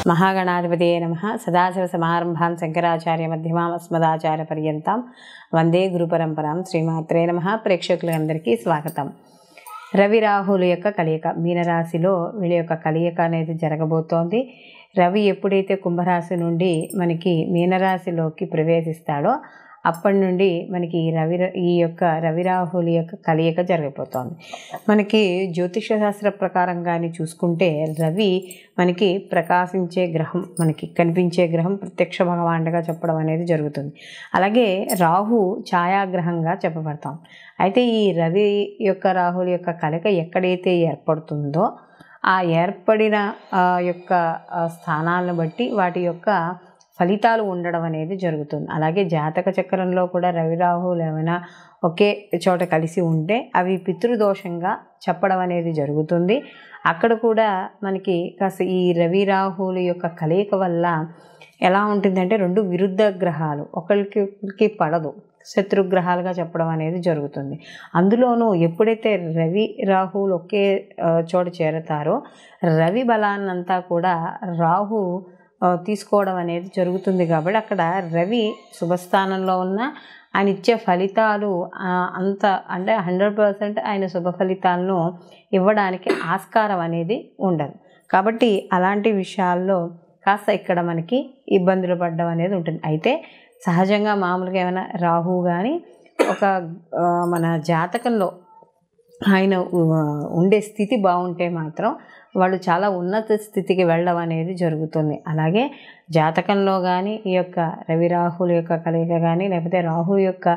महागणाधिपतये नमः। सदाशिवसमारम्भां शंकराचार्यमध्यमाम् अस्मदाचार्यपर्यन्तां వందే గురుపరంపరాం. శ్రీమాత్రే నమః. ప్రేక్షకులందరికీ స్వాగతం. రవి రాహుల యొక్క కలయిక మీనరాశిలో వీళ్ళ యొక్క కలయిక అనేది జరగబోతోంది. రవి ఎప్పుడైతే కుంభరాశి నుండి మనకి మీనరాశిలోకి ప్రవేశిస్తాడో అప్పటి నుండి మనకి ఈ యొక్క రవి రాహుల యొక్క కలయిక జరగబోతోంది. మనకి జ్యోతిష శాస్త్ర ప్రకారం కానీ చూసుకుంటే రవి మనకి ప్రకాశించే గ్రహం, మనకి కనిపించే గ్రహం, ప్రత్యక్ష భగవానుడిగా చెప్పడం అనేది జరుగుతుంది. అలాగే రాహు ఛాయాగ్రహంగా చెప్పబడతాం. అయితే ఈ రవి యొక్క రాహుల యొక్క కలయిక ఎక్కడైతే ఏర్పడుతుందో ఆ ఏర్పడిన యొక్క స్థానాలను బట్టి వాటి యొక్క ఫలితాలు ఉండడం అనేది జరుగుతుంది. అలాగే జాతక చక్రంలో కూడా రవి రాహులు ఏమైనా ఒకే చోట కలిసి ఉంటే అవి పితృదోషంగా చెప్పడం అనేది జరుగుతుంది. అక్కడ కూడా మనకి కాస్త ఈ రవి రాహుల యొక్క కలయిక వల్ల ఎలా ఉంటుందంటే రెండు విరుద్ధ గ్రహాలు ఒకరికి పడదు, శత్రుగ్రహాలుగా చెప్పడం అనేది జరుగుతుంది. అందులోనూ ఎప్పుడైతే రవి రాహువులు ఒకే చోట చేరతారో రవి బలాన్నంతా కూడా రాహు తీసుకోవడం అనేది జరుగుతుంది. కాబట్టి అక్కడ రవి శుభస్థానంలో ఉన్న ఆయన ఇచ్చే ఫలితాలు అంత అంటే 100% ఆయన శుభ ఫలితాలను ఇవ్వడానికి ఆస్కారం అనేది ఉండదు. కాబట్టి అలాంటి విషయాల్లో కాస్త ఇక్కడ మనకి ఇబ్బందులు పడడం అనేది ఉంటుంది. అయితే సహజంగా మామూలుగా ఏమైనా రాహు కానీ ఒక మన జాతకంలో ఆయన ఉండే స్థితి బాగుంటే మాత్రం వాళ్ళు చాలా ఉన్నత స్థితికి వెళ్ళడం అనేది జరుగుతుంది. అలాగే జాతకంలో కానీ ఈ యొక్క రవి రాహుల యొక్క కలయిక కానీ లేకపోతే రాహు యొక్క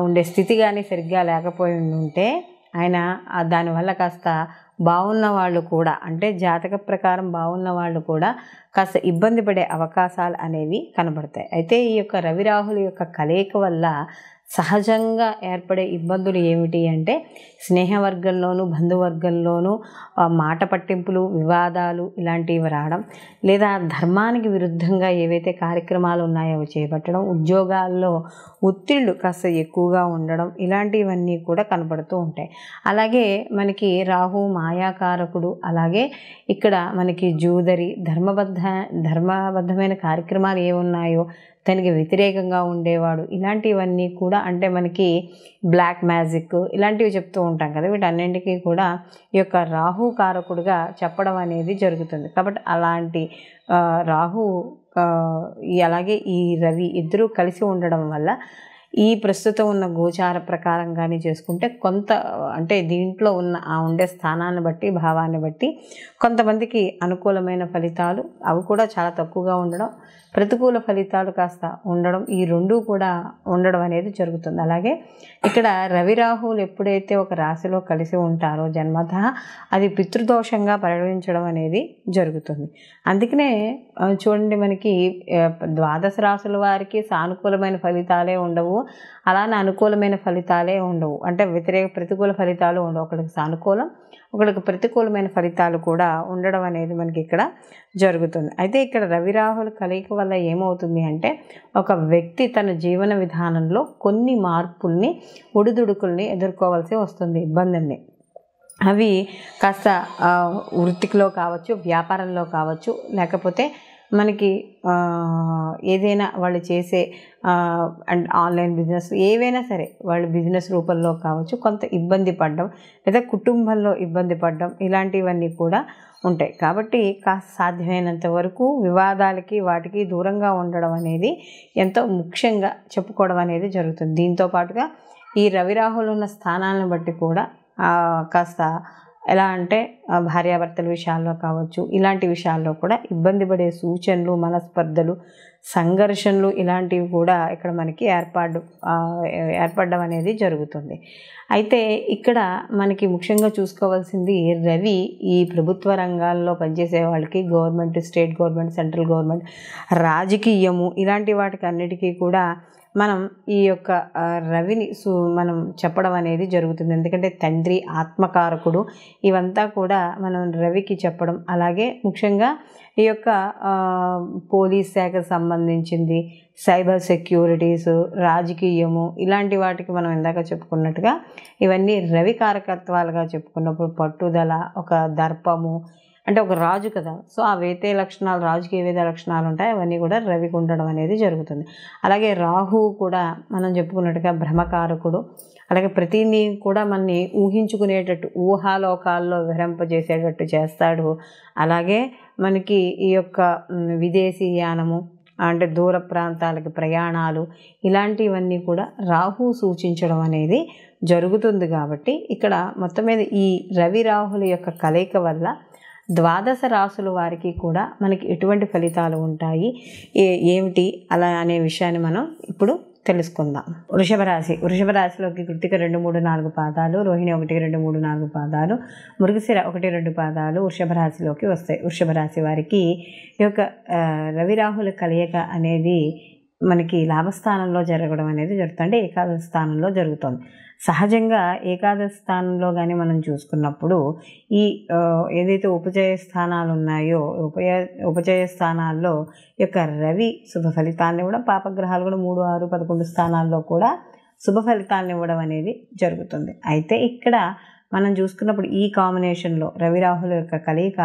ఉండే స్థితి కానీ సరిగ్గా లేకపోయి ఉంటే ఆయన దానివల్ల కాస్త బాగున్న వాళ్ళు కూడా అంటే జాతక ప్రకారం బాగున్న వాళ్ళు కూడా కాస్త ఇబ్బంది పడే అవకాశాలు అనేవి కనబడతాయి. అయితే ఈ యొక్క రవి రాహుల యొక్క కలయిక వల్ల సహజంగా ఏర్పడే ఇబ్బందులు ఏమిటి అంటే స్నేహవర్గంలోనూ బంధువర్గంలోనూ మాట పట్టింపులు, వివాదాలు ఇలాంటివి రావడం, లేదా ధర్మానికి విరుద్ధంగా ఏవైతే కార్యక్రమాలు ఉన్నాయో అవి చేపట్టడం, ఉద్యోగాల్లో ఒత్తిళ్లు కాస్త ఎక్కువగా ఉండడం, ఇలాంటివన్నీ కూడా కనపడుతూ ఉంటాయి. అలాగే మనకి రాహు మాయాకారకుడు. అలాగే ఇక్కడ మనకి జూదరి, ధర్మబద్ధమైన కార్యక్రమాలు ఏమున్నాయో దానికి వ్యతిరేకంగా ఉండేవాడు, ఇలాంటివన్నీ కూడా అంటే మనకి బ్లాక్ మ్యాజిక్ ఇలాంటివి చెప్తూ ఉంటాం కదా, వీటన్నింటికీ కూడా ఈ యొక్క రాహు కారకుడుగా చెప్పడం అనేది జరుగుతుంది. కాబట్టి అలాంటి రాహు అలాగే ఈ రవి ఇద్దరూ కలిసి ఉండడం వల్ల ఈ ప్రస్తుతం ఉన్న గోచార ప్రకారం కానీ చేసుకుంటే కొంత అంటే దీంట్లో ఉన్న ఉండే స్థానాన్ని బట్టి భావాన్ని బట్టి కొంతమందికి అనుకూలమైన ఫలితాలు అవి కూడా చాలా తక్కువగా ఉండడం, ప్రతికూల ఫలితాలు కాస్త ఉండడం, ఈ రెండూ కూడా ఉండడం అనేది జరుగుతుంది. అలాగే ఇక్కడ రవి రాహువులు ఎప్పుడైతే ఒక రాశిలో కలిసి ఉంటారో జన్మతః అది పితృదోషంగా పరిగణించడం అనేది జరుగుతుంది. అందుకనే చూడండి మనకి ద్వాదశ రాశుల వారికి సానుకూలమైన ఫలితాలే ఉండవు, అలానే అనుకూలమైన ఫలితాలే ఉండవు. అంటే ప్రతికూల ఫలితాలు ఉండవు. ఒకరికి సానుకూలం, ఒకరికి ప్రతికూలమైన ఫలితాలు కూడా ఉండడం అనేది మనకి ఇక్కడ జరుగుతుంది. అయితే ఇక్కడ రవి రాహుల కలయిక వల్ల ఏమవుతుంది అంటే ఒక వ్యక్తి తన జీవన విధానంలో కొన్ని మార్పుల్ని, ఒడిదుడుకుల్ని ఎదుర్కోవాల్సి వస్తుంది, ఇబ్బందుల్ని. అవి కాస్త వృత్తిలో కావచ్చు, వ్యాపారంలో కావచ్చు, లేకపోతే మనకి ఏదైనా వాళ్ళు చేసే అండ్ ఆన్లైన్ బిజినెస్ ఏవైనా సరే వాళ్ళు బిజినెస్ రూపంలో కావచ్చు కొంత ఇబ్బంది పడడం, లేదా కుటుంబంలో ఇబ్బంది పడడం, ఇలాంటివన్నీ కూడా ఉంటాయి. కాబట్టి కాస్త సాధ్యమైనంత వరకు వివాదాలకి వాటికి దూరంగా ఉండడం అనేది ఎంతో ముఖ్యంగా చెప్పుకోవడం అనేది జరుగుతుంది. దీంతో పాటుగా ఈ రవి రాహులు ఉన్న స్థానాలను బట్టి కూడా కాస్త ఎలా అంటే భార్యాభర్తల విషయాల్లో కావచ్చు, ఇలాంటి విషయాల్లో కూడా ఇబ్బంది పడే సూచనలు, మనస్పర్ధలు, సంఘర్షణలు ఇలాంటివి కూడా ఇక్కడ మనకి ఏర్పడడం అనేది జరుగుతుంది. అయితే ఇక్కడ మనకి ముఖ్యంగా చూసుకోవాల్సింది రవి ఈ ప్రభుత్వ రంగాల్లో పనిచేసే వాళ్ళకి government, state government, central government, రాజకీయము ఇలాంటి వాటికి అన్నిటికీ కూడా మనం ఈ యొక్క రవిని మనం చెప్పడం అనేది జరుగుతుంది. ఎందుకంటే తండ్రి, ఆత్మకారకుడు, ఇవంతా కూడా మనం రవికి చెప్పడం. అలాగే ముఖ్యంగా ఈ యొక్క పోలీస్ శాఖకు సంబంధించింది, సైబర్ సెక్యూరిటీస్, రాజకీయము ఇలాంటి వాటికి మనం ఇందాక చెప్పుకున్నట్టుగా ఇవన్నీ రవి కారకత్వాలుగా చెప్పుకున్నప్పుడు పట్టుదల, ఒక దర్పము, అంటే ఒక రాజు కదా, సో ఆ వేతే లక్షణాలు, రాజుకి ఏ విధ లక్షణాలు ఉంటాయి అవన్నీ కూడా రవికి ఉండడం అనేది జరుగుతుంది. అలాగే రాహువు కూడా మనం చెప్పుకున్నట్టుగా భ్రమకారకుడు. అలాగే ప్రతిదీ కూడా మనని ఊహించుకునేటట్టు, ఊహాలోకాల్లో విహరింపజేసేటట్టు చేస్తాడు. అలాగే మనకి ఈ యొక్క విదేశీ యానము అంటే దూర ప్రాంతాలకి ప్రయాణాలు ఇలాంటివన్నీ కూడా రాహు సూచించడం అనేది జరుగుతుంది. కాబట్టి ఇక్కడ మొత్తం మీద ఈ రవి రాహుల యొక్క కలయిక వల్ల ద్వాదశ రాశుల వారికి కూడా మనకి ఎటువంటి ఫలితాలు ఉంటాయి, ఏమిటి అలా అనే విషయాన్ని మనం ఇప్పుడు తెలుసుకుందాం. వృషభ రాశిలోకి కృతిక 2, 3, 4 పాదాలు, రోహిణి 1, 2, 3, 4 పాదాలు, మృగశిర 1, 2 పాదాలు వృషభ రాశిలోకి వస్తాయి. వృషభ రాశి వారికి ఈ యొక్క రవి రాహుల కలయిక అనేది మనకి లాభస్థానంలో జరగడం అనేది జరుగుతుంది. అంటే ఏకాదశ స్థానంలో జరుగుతుంది. సహజంగా ఏకాదశ స్థానంలో కానీ మనం చూసుకున్నప్పుడు ఈ ఏదైతే ఉపజయ స్థానాలు ఉన్నాయో ఉపజయ స్థానాల్లో యొక్క రవి శుభ ఫలితాలను ఇవ్వడం, పాపగ్రహాలు కూడా 3, 6, 11 స్థానాల్లో కూడా శుభ ఫలితాలను ఇవ్వడం అనేది జరుగుతుంది. అయితే ఇక్కడ మనం చూసుకున్నప్పుడు ఈ కాంబినేషన్లో రవి రాహుల యొక్క కలయిక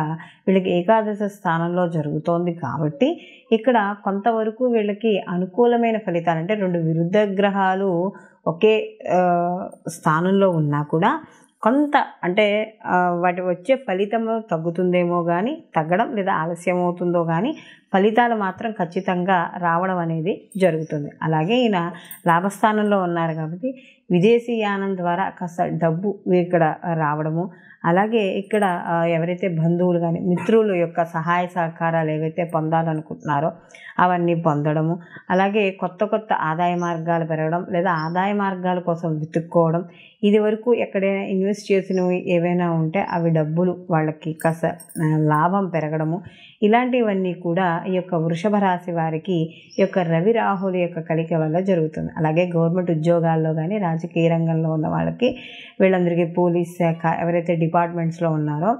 వీళ్ళకి ఏకాదశ స్థానంలో జరుగుతోంది. కాబట్టి ఇక్కడ కొంతవరకు వీళ్ళకి అనుకూలమైన ఫలితాలు, అంటే 2 విరుద్ధ గ్రహాలు ఒకే స్థానంలో ఉన్నా కూడా కొంత అంటే వాటి వచ్చే ఫలితము తగ్గుతుందేమో కానీ, తగ్గడం లేదా ఆలస్యం అవుతుందో కానీ ఫలితాలు మాత్రం ఖచ్చితంగా రావడం అనేది జరుగుతుంది. అలాగే ఈయన లాభస్థానంలో ఉన్నారు కాబట్టి విదేశీ యానం ద్వారా కాస్త డబ్బు ఇక్కడ రావడము, అలాగే ఇక్కడ ఎవరైతే బంధువులు కానీ మిత్రుల యొక్క సహాయ సహకారాలు ఏవైతే పొందాలనుకుంటున్నారో అవన్నీ పొందడము, అలాగే కొత్త ఆదాయ మార్గాలు పెరగడం లేదా ఆదాయ మార్గాల కోసం వెతుక్కోవడం, ఇది వరకు ఎక్కడైనా ఇన్వెస్ట్ చేసినవి ఏవైనా ఉంటే అవి డబ్బులు వాళ్ళకి కాస్త లాభం పెరగడము, ఇలాంటివన్నీ కూడా ఈ యొక్క వృషభ రాశి వారికి ఈ యొక్క రవి రాహుల యొక్క కలయిక వల్ల జరుగుతుంది. అలాగే గవర్నమెంట్ ఉద్యోగాల్లో కానీ రాజకీయ రంగంలో ఉన్న వాళ్ళకి, వీళ్ళందరికీ పోలీస్ శాఖ ఎవరైతే డిపార్ట్మెంట్స్లో ఉన్నారో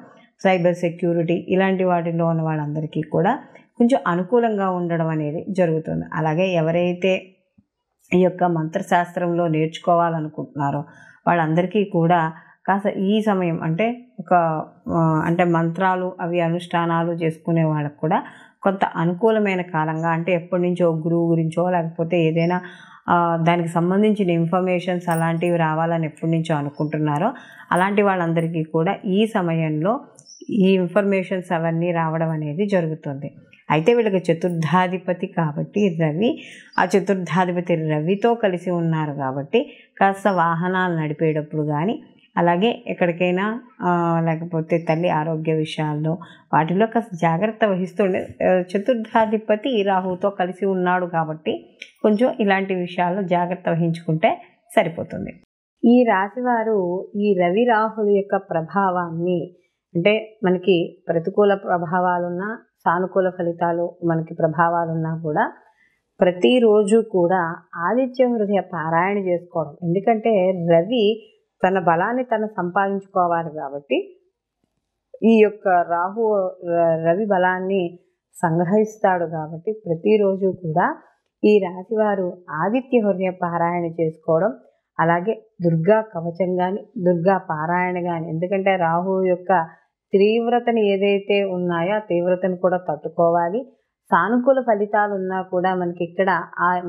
సైబర్ సెక్యూరిటీ ఇలాంటి వాటిల్లో ఉన్న వాళ్ళందరికీ కూడా కొంచెం అనుకూలంగా ఉండడం అనేది జరుగుతుంది. అలాగే ఎవరైతే ఈ యొక్క మంత్రశాస్త్రంలో నేర్చుకోవాలనుకుంటున్నారో వాళ్ళందరికీ కూడా కాస్త ఈ సమయం అంటే మంత్రాలు అవి అనుష్ఠానాలు చేసుకునే వాళ్ళకు కూడా కొంత అనుకూలమైన కాలంగా, అంటే ఎప్పటి నుంచో గురువు గురించో లేకపోతే ఏదైనా దానికి సంబంధించిన ఇన్ఫర్మేషన్స్ అలాంటివి రావాలని ఎప్పటి నుంచో అనుకుంటున్నారో అలాంటి వాళ్ళందరికీ కూడా ఈ సమయంలో ఈ ఇన్ఫర్మేషన్స్ అవన్నీ రావడం అనేది జరుగుతుంది. అయితే వీళ్ళకి చతుర్థాధిపతి కాబట్టి రవి, ఆ చతుర్థాధిపతి రవితో కలిసి ఉన్నారు కాబట్టి కాస్త వాహనాలు నడిపేటప్పుడు కానీ, అలాగే ఎక్కడికైనా లేకపోతే తల్లి ఆరోగ్య విషయాల్లో వాటిలో కాస్త జాగ్రత్త వహిస్తుండే. చతుర్థాధిపతి రాహుతో కలిసి ఉన్నాడు కాబట్టి కొంచెం ఇలాంటి విషయాల్లో జాగ్రత్త వహించుకుంటే సరిపోతుంది. ఈ రాశివారు ఈ రవి రాహుల యొక్క ప్రభావాన్ని, అంటే మనకి ప్రతికూల ప్రభావాలున్నా సానుకూల ఫలితాలు మనకి ప్రభావాలున్నా కూడా ప్రతిరోజు కూడా ఆదిత్య హృదయ పారాయణ చేసుకోవడం. ఎందుకంటే రవి తన బలాన్ని తను సంపాదించుకోవాలి కాబట్టి ఈ యొక్క రవి బలాన్ని సంగ్రహిస్తాడు కాబట్టి ప్రతిరోజు కూడా ఈ రాశివారు ఆదిత్య హృదయ పారాయణ చేసుకోవడం, అలాగే దుర్గా కవచం కానీ దుర్గా పారాయణ కానీ, ఎందుకంటే రాహు యొక్క తీవ్రతను ఏదైతే ఉన్నాయో ఆ తీవ్రతను కూడా తట్టుకోవాలి. సానుకూల ఫలితాలు ఉన్నా కూడా మనకి ఇక్కడ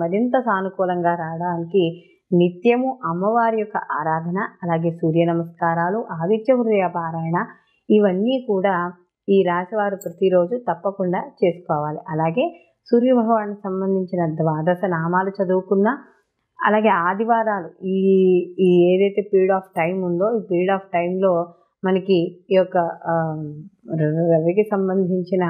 మరింత సానుకూలంగా రావడానికి నిత్యము అమ్మవారి యొక్క ఆరాధన, అలాగే సూర్య నమస్కారాలు, ఆదిత్య హృదయ పారాయణ ఇవన్నీ కూడా ఈ రాశివారు ప్రతిరోజు తప్పకుండా చేసుకోవాలి. అలాగే సూర్య భగవానికి సంబంధించిన ద్వాదశ నామాలు చదువుకున్నా, అలాగే ఆదివారాలు ఈ ఏదైతే పీరియడ్ ఆఫ్ టైం ఉందో ఈ పీరియడ్ ఆఫ్ టైంలో మనకి ఈ యొక్క రవికి సంబంధించిన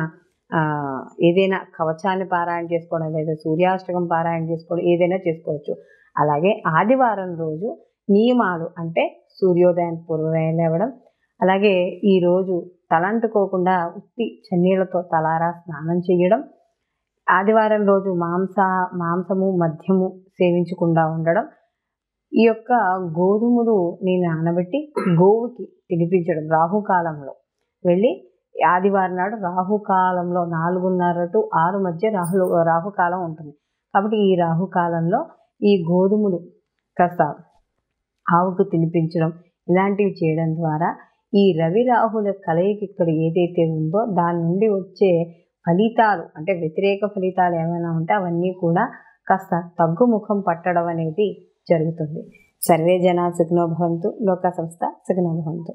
ఏదైనా కవచాన్ని పారాయణ చేసుకోవడం లేదా సూర్యాష్టకం పారాయణ చేసుకోవడం ఏదైనా చేసుకోవచ్చు. అలాగే ఆదివారం రోజు నియమాలు, అంటే సూర్యోదయానికి పూర్వమే లేవడం, అలాగే ఈరోజు తలంటుకోకుండా ఉత్తి చన్నీళ్లతో తలారా స్నానం చేయడం, ఆదివారం రోజు మాంసము మద్యము సేవించకుండా ఉండడం, ఈ యొక్క గోధుమలు నానబెట్టి గోవుకి తినిపించడం, రాహుకాలంలో వెళ్ళి ఆదివారం నాడు రాహుకాలంలో 4:30 to 6 మధ్య రాహుకాలం ఉంటుంది కాబట్టి ఈ రాహుకాలంలో ఈ గోధుమలు కాస్త ఆవుకు తినిపించడం ఇలాంటివి చేయడం ద్వారా ఈ రవి రాహుల కలయిక ఇక్కడ ఏదైతే ఉందో దాని నుండి వచ్చే ఫలితాలు అంటే వ్యతిరేక ఫలితాలు ఏమైనా ఉంటే అవన్నీ కూడా కాస్త తగ్గుముఖం పట్టడం అనేది జరుగుతుంది. సర్వే జనా సుఖినో భవంతు, లోక సంస్థ సుఖినో భవంతు.